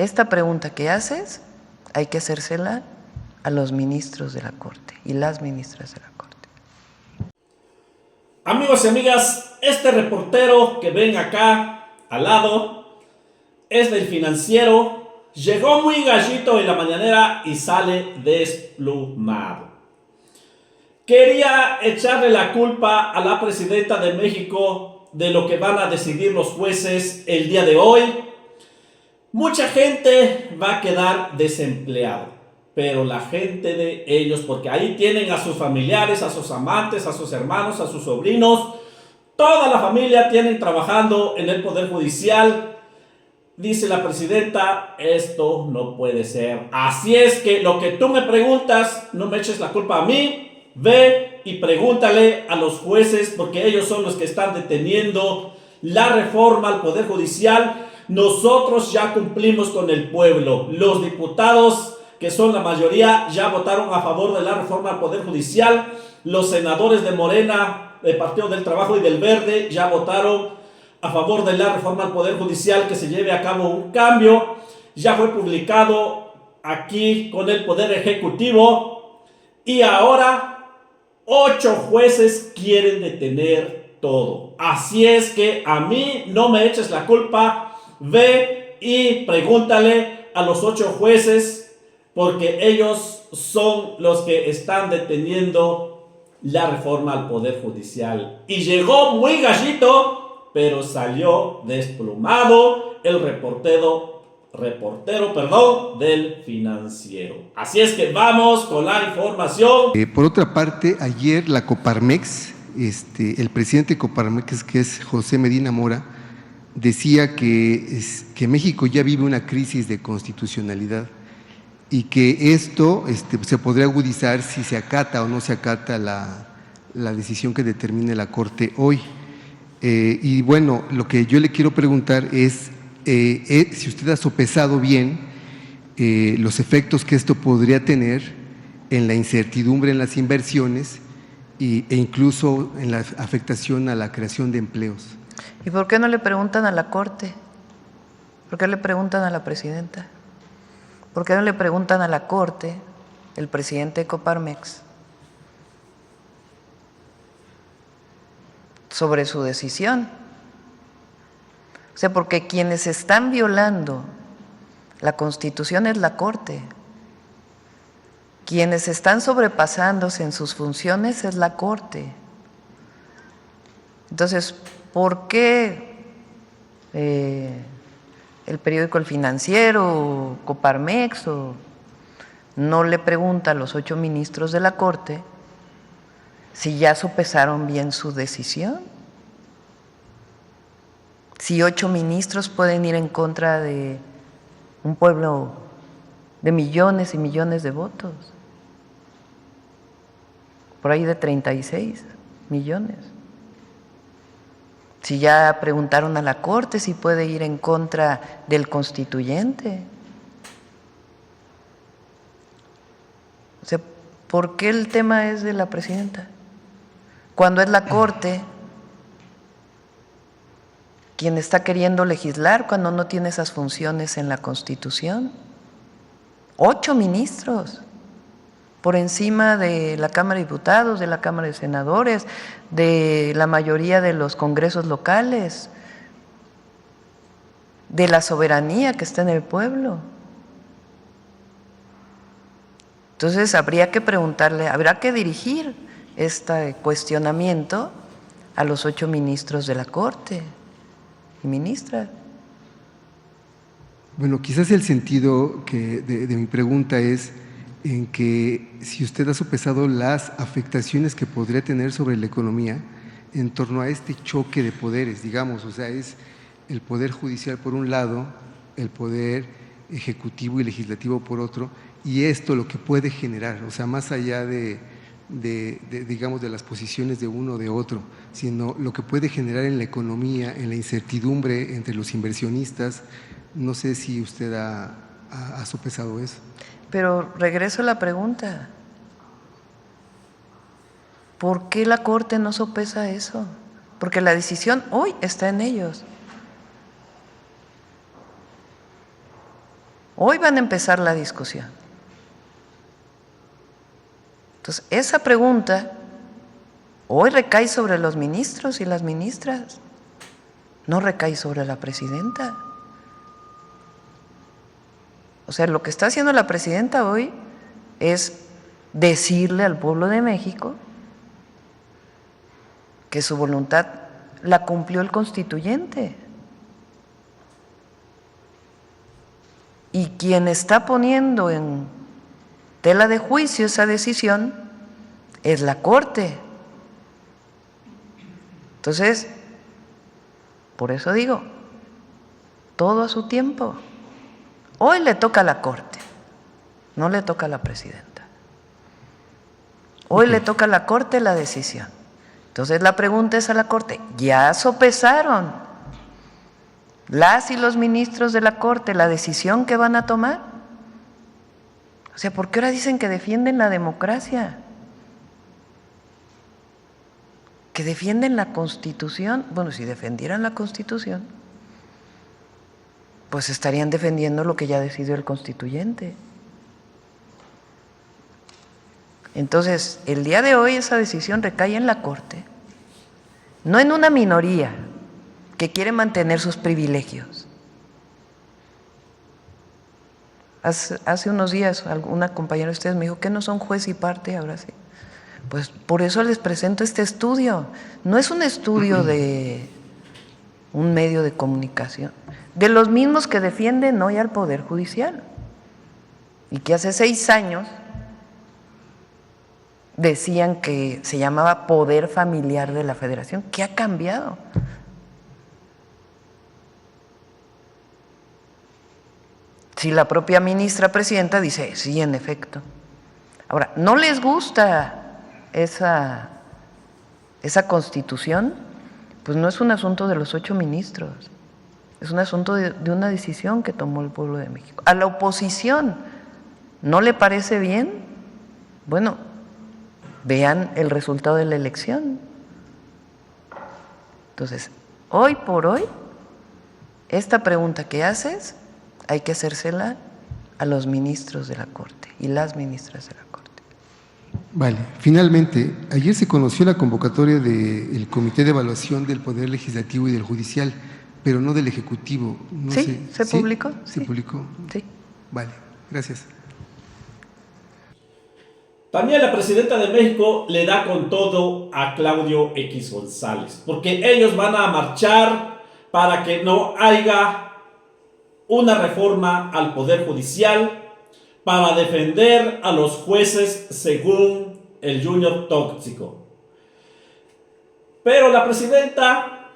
esta pregunta que haces hay que hacérsela a los ministros de la Corte y las ministras de la Corte. Amigos y amigas, este reportero que ven acá al lado es del Financiero. Llegó muy gallito en la mañanera y sale desplumado. Quería echarle la culpa a la presidenta de México de lo que van a decidir los jueces el día de hoy. Mucha gente va a quedar desempleada, pero la gente de ellos, porque ahí tienen a sus familiares, a sus amantes, a sus hermanos, a sus sobrinos, toda la familia tienen trabajando en el Poder Judicial. Dice la presidenta, esto no puede ser. Así es que lo que tú me preguntas, no me eches la culpa a mí. Ve y pregúntale a los jueces, porque ellos son los que están deteniendo la reforma al Poder Judicial. Nosotros ya cumplimos con el pueblo. Los diputados, que son la mayoría, ya votaron a favor de la reforma al Poder Judicial. Los senadores de Morena, del Partido del Trabajo y del Verde, ya votaron a favor de la reforma al Poder Judicial, que se lleve a cabo un cambio. Ya fue publicado aquí con el Poder Ejecutivo. Y ahora 8 jueces quieren detener todo. Así es que a mí no me eches la culpa. Ve y pregúntale a los 8 jueces, porque ellos son los que están deteniendo la reforma al Poder Judicial. Y llegó muy gallito, pero salió desplumado el reportero del Financiero. Así es que vamos con la información. Por otra parte, ayer la Coparmex, el presidente de Coparmex, que es José Medina Mora, decía que México ya vive una crisis de constitucionalidad y que esto se podría agudizar si se acata o no se acata la decisión que determine la Corte hoy. Y bueno, lo que yo le quiero preguntar es si usted ha sopesado bien los efectos que esto podría tener en la incertidumbre en las inversiones e incluso en la afectación a la creación de empleos. ¿Y por qué no le preguntan a la Corte? ¿Por qué le preguntan a la presidenta? ¿Por qué no le preguntan a la Corte, el presidente de Coparmex, sobre su decisión? O sea, porque quienes están violando la Constitución es la Corte. Quienes están sobrepasándose en sus funciones es la Corte. Entonces, ¿por qué el periódico El Financiero, Coparmex, no le pregunta a los 8 ministros de la Corte si ya sopesaron bien su decisión? Si 8 ministros pueden ir en contra de un pueblo de millones y millones de votos, por ahí de 36 millones. Si ya preguntaron a la Corte si puede ir en contra del constituyente. O sea, ¿por qué el tema es de la presidenta? Cuando es la Corte quien está queriendo legislar, cuando no tiene esas funciones en la Constitución. 8 ministros, por encima de la Cámara de Diputados, de la Cámara de Senadores, de la mayoría de los congresos locales, de la soberanía que está en el pueblo. Entonces habría que preguntarle, habrá que dirigir este cuestionamiento a los 8 ministros de la Corte y ministras. Bueno, quizás el sentido de mi pregunta es en que si usted ha sopesado las afectaciones que podría tener sobre la economía en torno a este choque de poderes, digamos, o sea, es el Poder Judicial por un lado, el Poder Ejecutivo y Legislativo por otro, y esto lo que puede generar, o sea, más allá digamos, de las posiciones de uno o de otro, sino lo que puede generar en la economía, en la incertidumbre entre los inversionistas. No sé si usted ha sopesado eso. Pero regreso a la pregunta, ¿por qué la Corte no sopesa eso? Porque la decisión hoy está en ellos. Hoy van a empezar la discusión. Entonces, esa pregunta hoy recae sobre los ministros y las ministras, no recae sobre la presidenta. O sea, lo que está haciendo la presidenta hoy es decirle al pueblo de México que su voluntad la cumplió el constituyente. Y quien está poniendo en tela de juicio esa decisión es la Corte. Entonces, por eso digo, todo a su tiempo. Hoy le toca a la Corte, no le toca a la presidenta. Hoy le toca a la Corte la decisión. Entonces la pregunta es a la Corte, ¿ya sopesaron las y los ministros de la Corte la decisión que van a tomar? O sea, ¿por qué ahora dicen que defienden la democracia? Que defienden la Constitución. Bueno, si defendieran la Constitución, pues estarían defendiendo lo que ya decidió el constituyente. Entonces, el día de hoy esa decisión recae en la Corte, no en una minoría que quiere mantener sus privilegios. Hace unos días una compañera de ustedes me dijo que no son juez y parte, ahora sí. Pues por eso les presento este estudio. No es un estudio de un medio de comunicación, de los mismos que defienden hoy al Poder Judicial y que hace 6 años decían que se llamaba Poder Familiar de la Federación. ¿Qué ha cambiado? Si la propia ministra presidenta dice, sí, en efecto. Ahora, ¿no les gusta esa constitución? Pues no es un asunto de los 8 ministros, es un asunto de una decisión que tomó el pueblo de México. A la oposición, ¿no le parece bien? Bueno, vean el resultado de la elección. Entonces, hoy por hoy, esta pregunta que haces, hay que hacérsela a los ministros de la Corte y las ministras de la Corte. Vale, finalmente, ayer se conoció la convocatoria del Comité de Evaluación del Poder Legislativo y del Judicial, pero no del Ejecutivo. No ¿Sí? sé. ¿Se publicó? ¿Se publicó? Sí. Vale, gracias. También la presidenta de México le da con todo a Claudio X González, porque ellos van a marchar para que no haya una reforma al Poder Judicial, para defender a los jueces según el Junior Tóxico. Pero la presidenta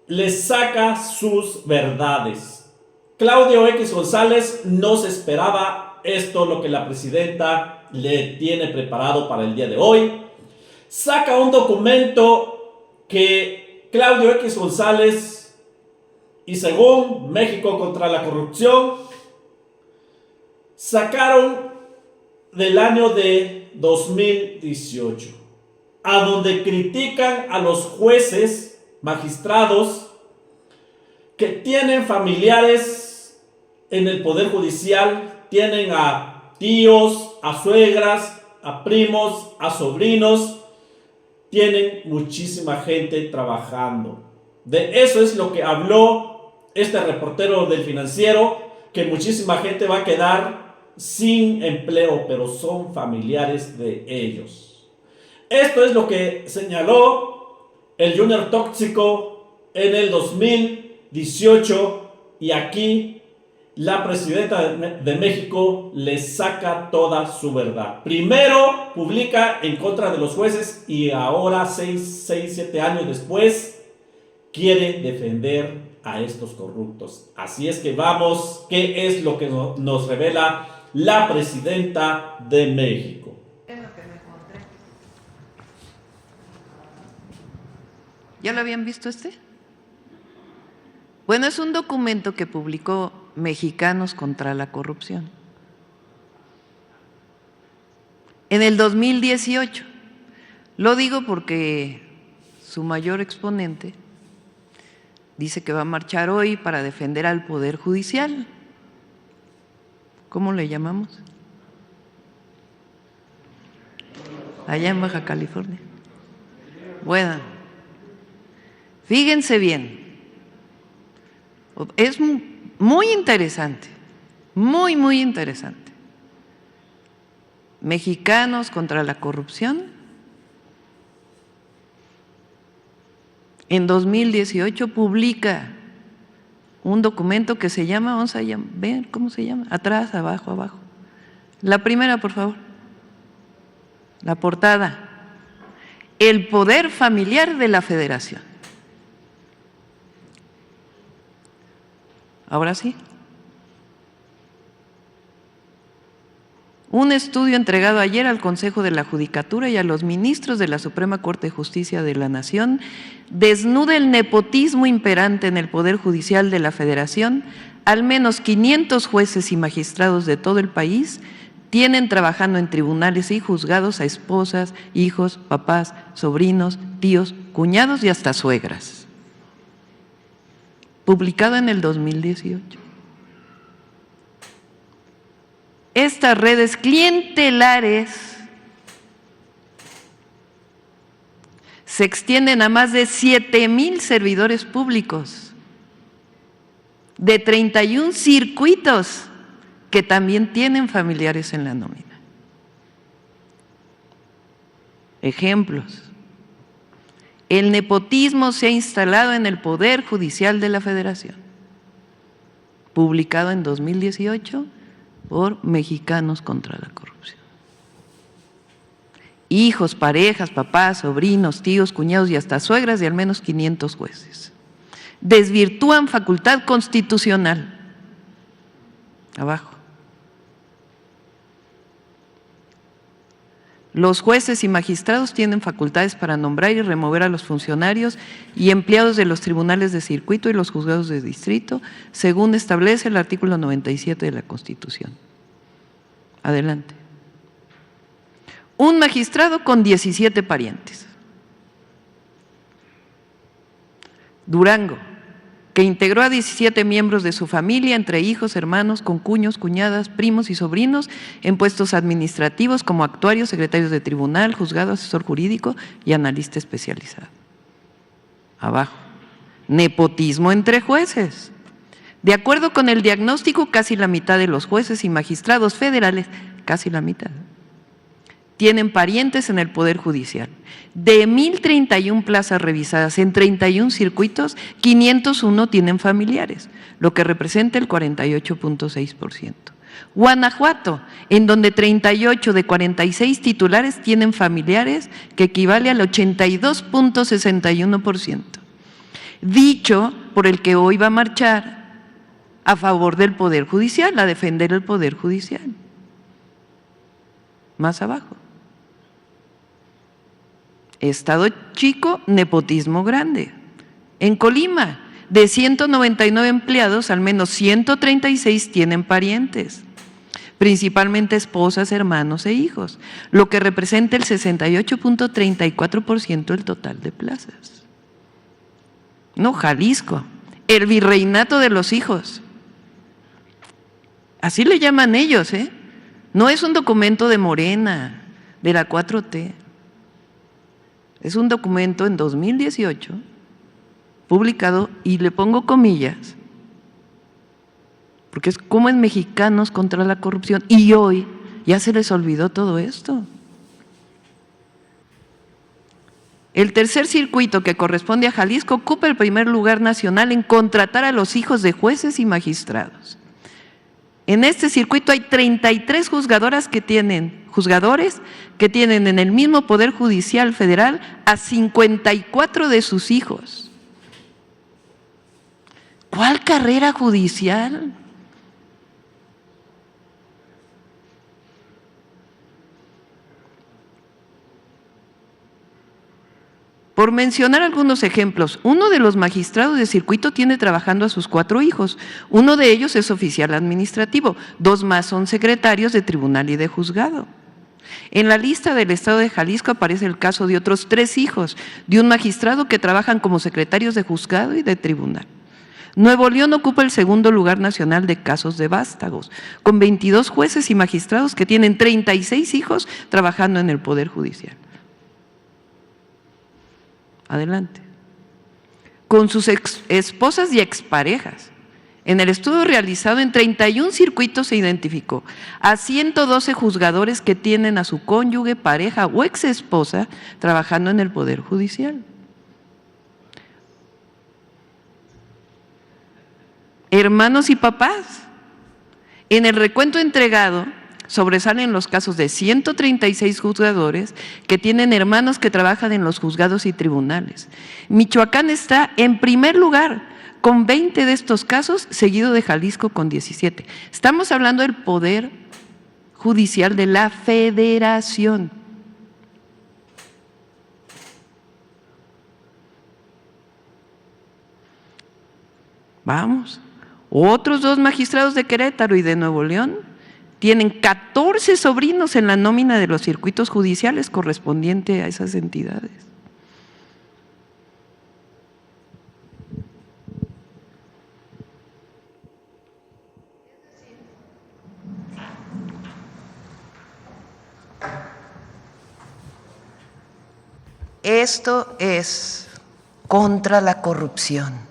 les saca sus verdades. Claudio X González no se esperaba esto, lo que la presidenta le tiene preparado para el día de hoy. Saca un documento que Claudio X González y según México contra la Corrupción sacaron del año de 2018, a donde critican a los jueces, magistrados que tienen familiares en el Poder Judicial, tienen a tíos, a suegras, a primos, a sobrinos, tienen muchísima gente trabajando. De eso es lo que habló este reportero del Financiero, que muchísima gente va a quedar sin empleo, pero son familiares de ellos. Esto es lo que señaló el Junior Tóxico en el 2018 y aquí la presidenta de México le saca toda su verdad. Primero publica en contra de los jueces y ahora 7 años después quiere defender a estos corruptos. Así es que vamos, ¿qué es lo que nos revela la presidenta de México? ¿Ya lo habían visto este? Bueno, es un documento que publicó Mexicanos contra la Corrupción en el 2018. Lo digo porque su mayor exponente dice que va a marchar hoy para defender al Poder Judicial. ¿Cómo le llamamos? Allá en Baja California. Bueno, fíjense bien, es muy interesante, muy interesante. Mexicanos contra la corrupción. En 2018 publica un documento que se llama, vamos a ver cómo se llama, atrás, abajo, abajo. La primera, por favor. La portada. El poder familiar de la Federación. Ahora sí. Un estudio entregado ayer al Consejo de la Judicatura y a los ministros de la Suprema Corte de Justicia de la Nación desnuda el nepotismo imperante en el Poder Judicial de la Federación. Al menos 500 jueces y magistrados de todo el país tienen trabajando en tribunales y juzgados a esposas, hijos, papás, sobrinos, tíos, cuñados y hasta suegras. Publicado en el 2018. Estas redes clientelares se extienden a más de 7,000 servidores públicos de 31 circuitos que también tienen familiares en la nómina. Ejemplos. El nepotismo se ha instalado en el Poder Judicial de la Federación, publicado en 2018 por Mexicanos contra la Corrupción. Hijos, parejas, papás, sobrinos, tíos, cuñados y hasta suegras de al menos 500 jueces. Desvirtúan facultad constitucional. Abajo. Los jueces y magistrados tienen facultades para nombrar y remover a los funcionarios y empleados de los tribunales de circuito y los juzgados de distrito, según establece el artículo 97 de la Constitución. Adelante. Un magistrado con 17 parientes. Durango, que integró a 17 miembros de su familia, entre hijos, hermanos, concuños, cuñadas, primos y sobrinos, en puestos administrativos como actuarios, secretarios de tribunal, juzgado, asesor jurídico y analista especializado. Abajo. Nepotismo entre jueces. De acuerdo con el diagnóstico, casi la mitad de los jueces y magistrados federales, casi la mitad, tienen parientes en el Poder Judicial. De 1,031 plazas revisadas en 31 circuitos, 501 tienen familiares, lo que representa el 48.6%. Guanajuato, en donde 38 de 46 titulares tienen familiares, que equivale al 82.61%. Dicho por el que hoy va a marchar a favor del Poder Judicial, a defender el Poder Judicial. Más abajo. Estado chico, nepotismo grande. En Colima, de 199 empleados, al menos 136 tienen parientes, principalmente esposas, hermanos e hijos, lo que representa el 68.34% del total de plazas. No, Jalisco, el virreinato de los hijos. Así le llaman ellos, ¿eh? No es un documento de Morena, de la 4T. Es un documento en 2018, publicado, y le pongo comillas, porque es como en Mexicanos contra la Corrupción, y hoy ya se les olvidó todo esto. El tercer circuito, que corresponde a Jalisco, ocupa el primer lugar nacional en contratar a los hijos de jueces y magistrados. En este circuito hay 33 juzgadores que tienen en el mismo Poder Judicial Federal a 54 de sus hijos. ¿Cuál carrera judicial? Por mencionar algunos ejemplos, uno de los magistrados de circuito tiene trabajando a sus 4 hijos. Uno de ellos es oficial administrativo, 2 más son secretarios de tribunal y de juzgado. En la lista del Estado de Jalisco aparece el caso de otros 3 hijos de un magistrado que trabajan como secretarios de juzgado y de tribunal. Nuevo León ocupa el segundo lugar nacional de casos de vástagos, con 22 jueces y magistrados que tienen 36 hijos trabajando en el Poder Judicial. Adelante. Con sus esposas y exparejas. En el estudio realizado en 31 circuitos se identificó a 112 juzgadores que tienen a su cónyuge, pareja o exesposa trabajando en el Poder Judicial. Hermanos y papás. En el recuento entregado sobresalen los casos de 136 juzgadores que tienen hermanos que trabajan en los juzgados y tribunales. Michoacán está en primer lugar con 20 de estos casos, seguido de Jalisco con 17. Estamos hablando del Poder Judicial de la Federación. Vamos. Otros 2 magistrados de Querétaro y de Nuevo León tienen 14 sobrinos en la nómina de los circuitos judiciales correspondiente a esas entidades. Esto es contra la corrupción.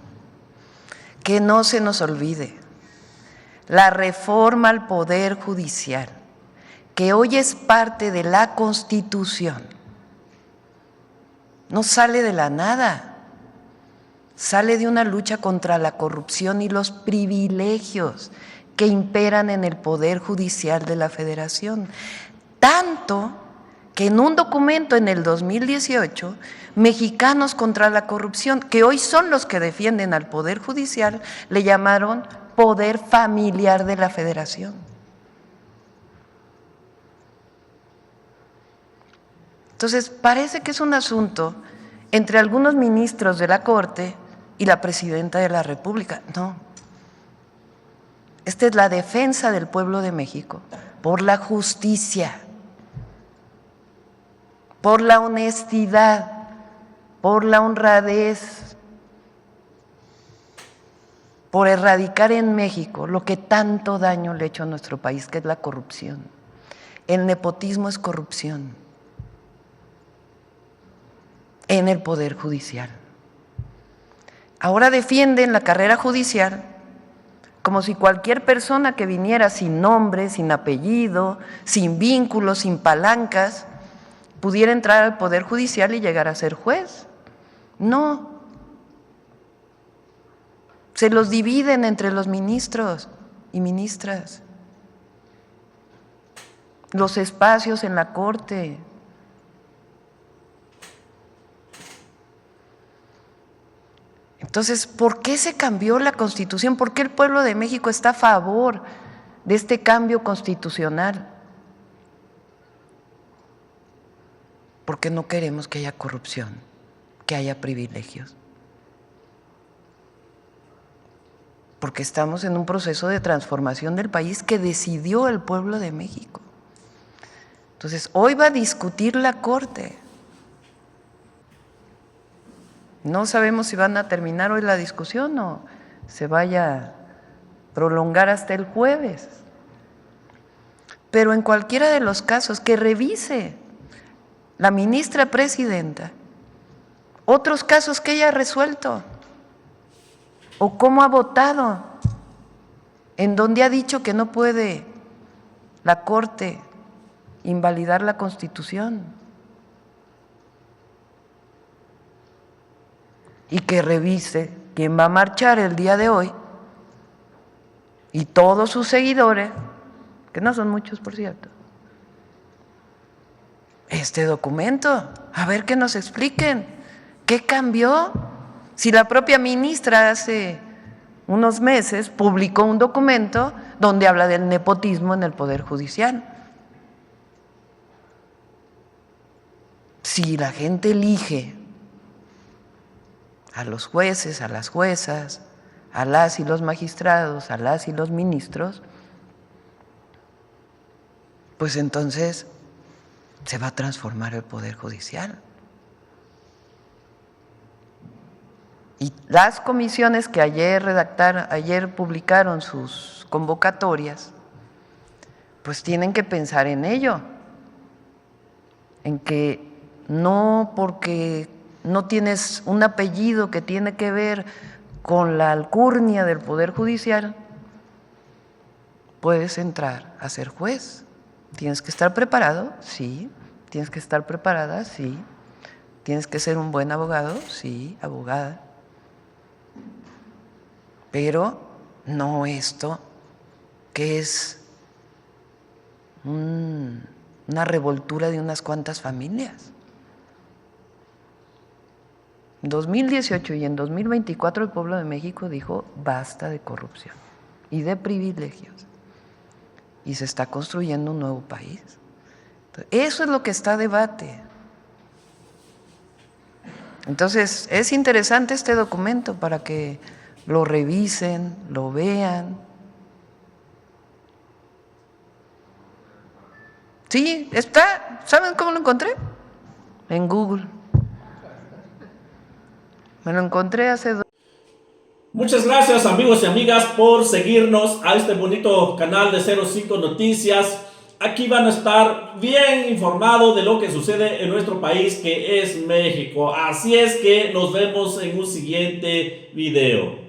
Que no se nos olvide, la reforma al Poder Judicial, que hoy es parte de la Constitución, no sale de la nada, sale de una lucha contra la corrupción y los privilegios que imperan en el Poder Judicial de la Federación. Tanto que en un documento en el 2018, Mexicanos contra la Corrupción, que hoy son los que defienden al Poder Judicial, le llamaron Poder Familiar de la Federación. Entonces, parece que es un asunto entre algunos ministros de la Corte y la Presidenta de la República. No. Esta es la defensa del pueblo de México por la justicia, por la honestidad, por la honradez, por erradicar en México lo que tanto daño le ha hecho a nuestro país, que es la corrupción. El nepotismo es corrupción en el Poder Judicial. Ahora defienden la carrera judicial como si cualquier persona que viniera sin nombre, sin apellido, sin vínculos, sin palancas, pudiera entrar al Poder Judicial y llegar a ser juez. No. Se los dividen entre los ministros y ministras, los espacios en la Corte. Entonces, ¿por qué se cambió la Constitución? ¿Por qué el pueblo de México está a favor de este cambio constitucional? Porque no queremos que haya corrupción, que haya privilegios. Porque estamos en un proceso de transformación del país que decidió el pueblo de México. Entonces, hoy va a discutir la Corte. No sabemos si van a terminar hoy la discusión o se vaya a prolongar hasta el jueves. Pero en cualquiera de los casos, que revise la ministra presidenta otros casos que ella ha resuelto o cómo ha votado, en donde ha dicho que no puede la Corte invalidar la Constitución. Y que revise quién va a marchar el día de hoy y todos sus seguidores, que no son muchos por cierto, este documento, a ver que nos expliquen qué cambió. Si la propia ministra hace unos meses publicó un documento donde habla del nepotismo en el Poder Judicial. Si la gente elige a los jueces, a las juezas, a las y los magistrados, a las y los ministros, pues entonces se va a transformar el Poder Judicial. Y las comisiones que ayer publicaron sus convocatorias, pues tienen que pensar en ello, en que no porque no tienes un apellido que tiene que ver con la alcurnia del Poder Judicial, puedes entrar a ser juez. Tienes que estar preparado, sí. Tienes que estar preparada, sí. Tienes que ser un buen abogado, sí, abogada. Pero no esto, que es una revoltura de unas cuantas familias. En 2018 y en 2024 el pueblo de México dijo basta de corrupción y de privilegios. Y se está construyendo un nuevo país. Eso es lo que está a debate. Entonces, es interesante este documento para que lo revisen, lo vean. Sí, está. ¿Saben cómo lo encontré? En Google. Me lo encontré hace 2. Muchas gracias amigos y amigas por seguirnos a este bonito canal de 05 Noticias. Aquí van a estar bien informados de lo que sucede en nuestro país, que es México. Así es que nos vemos en un siguiente video.